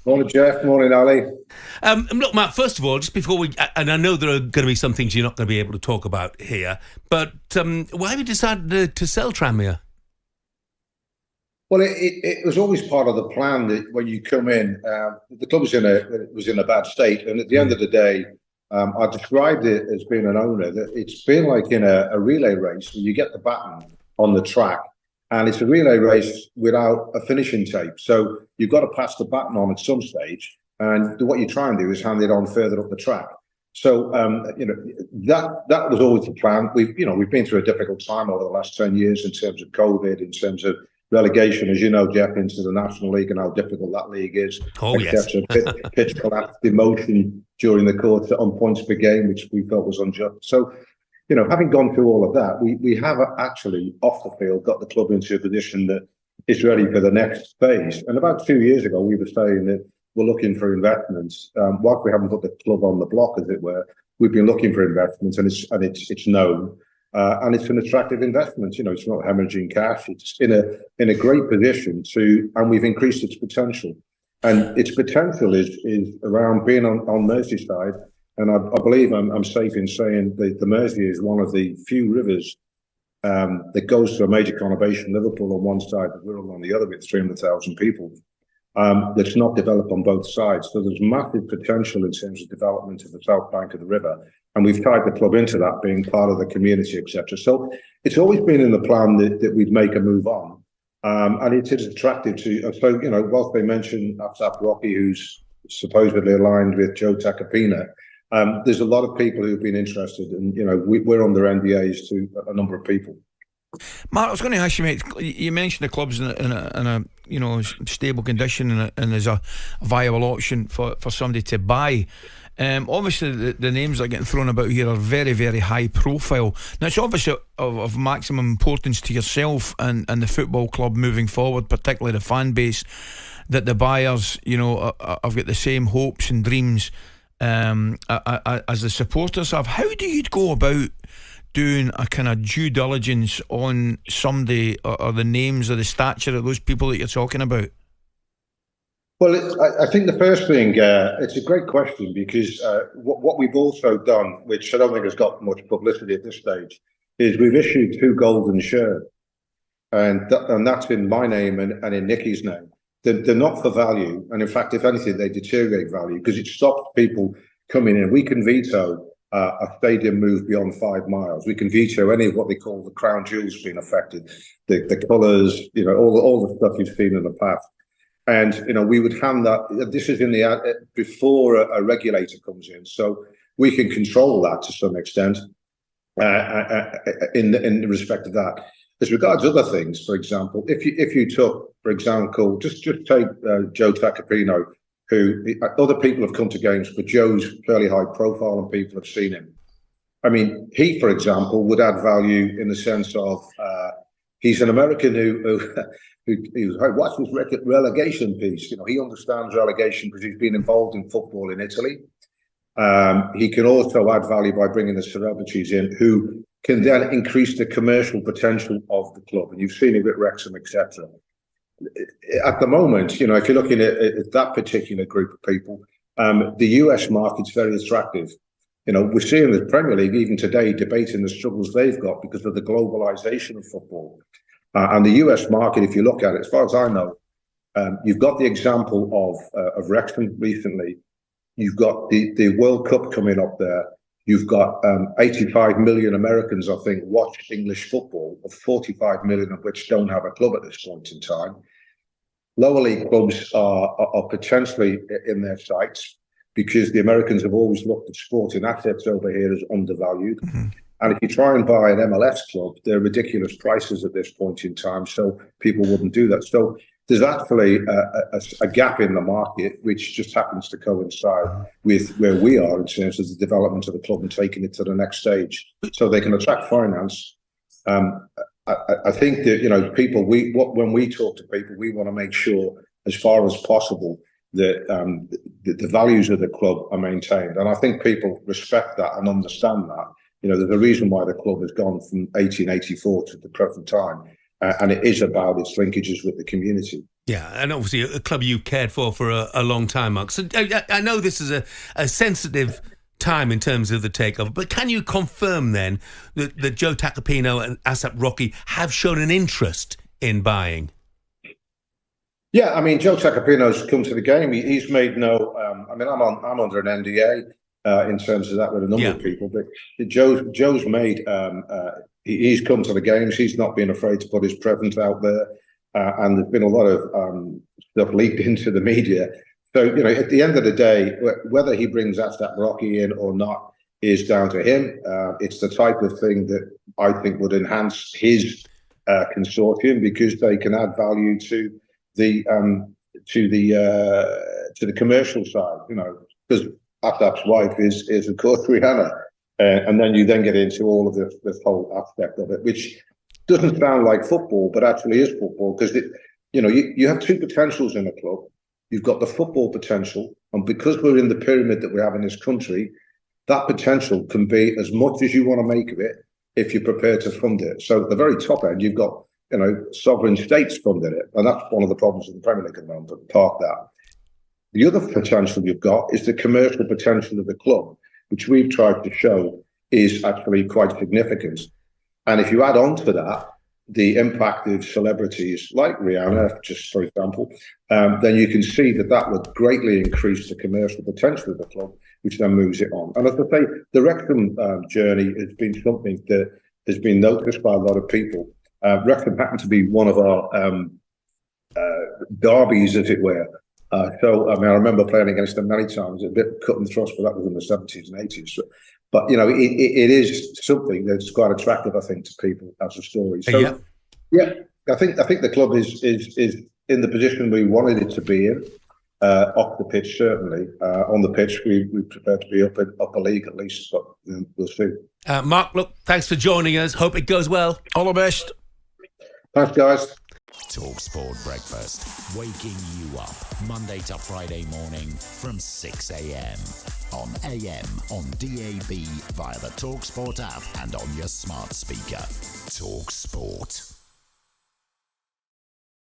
Morning, Jeff. Morning, Ali. Look, Matt, first of all, just before we, and I know there are going to be some things you're not going to be able to talk about here, but why have you decided to sell Tranmere? Well, it was always part of the plan that when you come in, the club was in a bad state, and at the end of the day, I described it as being an owner that it's been like in a relay race where you get the baton on the track, and it's a relay race without a finishing tape. So you've got to pass the baton on at some stage, and what you try and do is hand it on further up the track. So that was always the plan. We've been through a difficult time over the last 10 years in terms of COVID, in terms of relegation, as you know, Jeff, into the National League and how difficult that league is. Oh, yes. Pitch collapsed, emotion during the course on points per game, which we felt was unjust. So, having gone through all of that, we have actually, off the field, got the club into a position that is ready for the next phase. And about 2 years ago, we were saying that we're looking for investments. Whilst we haven't put the club on the block, as it were, we've been looking for investments, and it's known. And it's an attractive investment. It's not hemorrhaging cash. It's in a great position and we've increased its potential. And its potential is around being on Merseyside. And I believe I'm safe in saying the Mersey is one of the few rivers that goes to a major conurbation. Liverpool on one side, the Wirral on the other, with 300,000 people. That's not developed on both sides. So there's massive potential in terms of development of the south bank of the river. And we've tied the club into that, being part of the community, etc. So it's always been in the plan that we'd make a move on. And it is attractive to, so, whilst they mention APRocky, who's supposedly aligned with Joe Tacopina, there's a lot of people who've been interested, and, we're under NDAs to a number of people. Mark, I was going to ask you, mate. You mentioned the club's in a stable condition and there's a viable option for somebody to buy. Obviously, the names that are getting thrown about here are very, very high profile. Now, it's obviously of maximum importance to yourself and the football club moving forward, particularly the fan base, that the buyers, have got the same hopes and dreams as the supporters have. How do you go about doing a kind of due diligence on somebody or the names or the stature of those people that you're talking about? Well, I think the first thing, it's a great question, because what we've also done, which I don't think has got much publicity at this stage, is we've issued 2 golden shirts, and that's in my name and in Nicky's name. They're not for value, and in fact, if anything, they deteriorate value, because it stops people coming in. We can veto a stadium move beyond 5 miles. We can veto any of what they call the crown jewels being affected, the colours, all the stuff you've seen in the past. And, we would hand that, this is in the before a regulator comes in. So we can control that to some extent in respect of that. As regards other things, for example, if you took, for example, just take Joe Tacopino, who other people have come to games, but Joe's fairly high profile and people have seen him. I mean, he, for example, would add value in the sense of he's an American who what's this relegation piece? He understands relegation because he's been involved in football in Italy. He can also add value by bringing the celebrities in who can then increase the commercial potential of the club. And you've seen it with Wrexham, etc. At the moment, if you're looking at that particular group of people, the US market's very attractive. We're seeing the Premier League even today debating the struggles they've got because of the globalization of football. And the US market, if you look at it, as far as I know, you've got the example of Wrexham recently. You've got the World Cup coming up there. You've got 85 million Americans, I think, watch English football, of 45 million of which don't have a club at this point in time. Lower league clubs are potentially in their sights because the Americans have always looked at sporting assets over here as undervalued. Mm-hmm. And if you try and buy an MLS club, they're ridiculous prices at this point in time, so people wouldn't do that. So there's actually a gap in the market, which just happens to coincide with where we are in terms of the development of the club and taking it to the next stage, so they can attract finance. I think that people. When we talk to people, we want to make sure, as far as possible, that the values of the club are maintained, and I think people respect that and understand that. There's a reason why the club has gone from 1884 to the present time. and it is about its linkages with the community. Yeah, and obviously a club you've cared for a long time, Mark. So I know this is a sensitive time in terms of the takeover, but can you confirm then that Joe Tacopino and APRocky have shown an interest in buying? Yeah, I mean, Joe Tacopino's come to the game. He's made no. I mean, I'm under an NDA in terms of that with a number of people, but Joe's made. He's come to the games. He's not been afraid to put his presence out there, and there's been a lot of stuff leaked into the media. So, you know, at the end of the day, whether he brings APRocky in or not is down to him. It's the type of thing that I think would enhance his consortium, because they can add value to the commercial side. You know, because Asap's wife is of course Rihanna, and then you get into all of this whole aspect of it, which doesn't sound like football, but actually is football, because you have two potentials in a club. You've got the football potential, and because we're in the pyramid that we have in this country, that potential can be as much as you want to make of it if you're prepared to fund it. So at the very top end, you've got sovereign states funding it, and that's one of the problems in the Premier League at the moment. But park that. The other potential you've got is the commercial potential of the club, which we've tried to show is actually quite significant. And if you add on to that the impact of celebrities like Rihanna, just for example, then you can see that would greatly increase the commercial potential of the club, which then moves it on. And as I say, the Wrexham journey has been something that has been noticed by a lot of people. Wrexham happened to be one of our derbies, as it were. So, I mean, I remember playing against them many times, a bit cut and thrust, but that was in the 70s and 80s. So, but, it is something that's quite attractive, I think, to people as a story. So, yeah, I think the club is in the position we wanted it to be in, off the pitch, certainly. On the pitch, we prefer to be up a league at least, but we'll see. Mark, look, thanks for joining us. Hope it goes well. All the best. Thanks, guys. talkSPORT Breakfast, waking you up Monday to Friday morning from 6 a.m. on AM, on DAB, via the talkSPORT app and on your smart speaker. talkSPORT.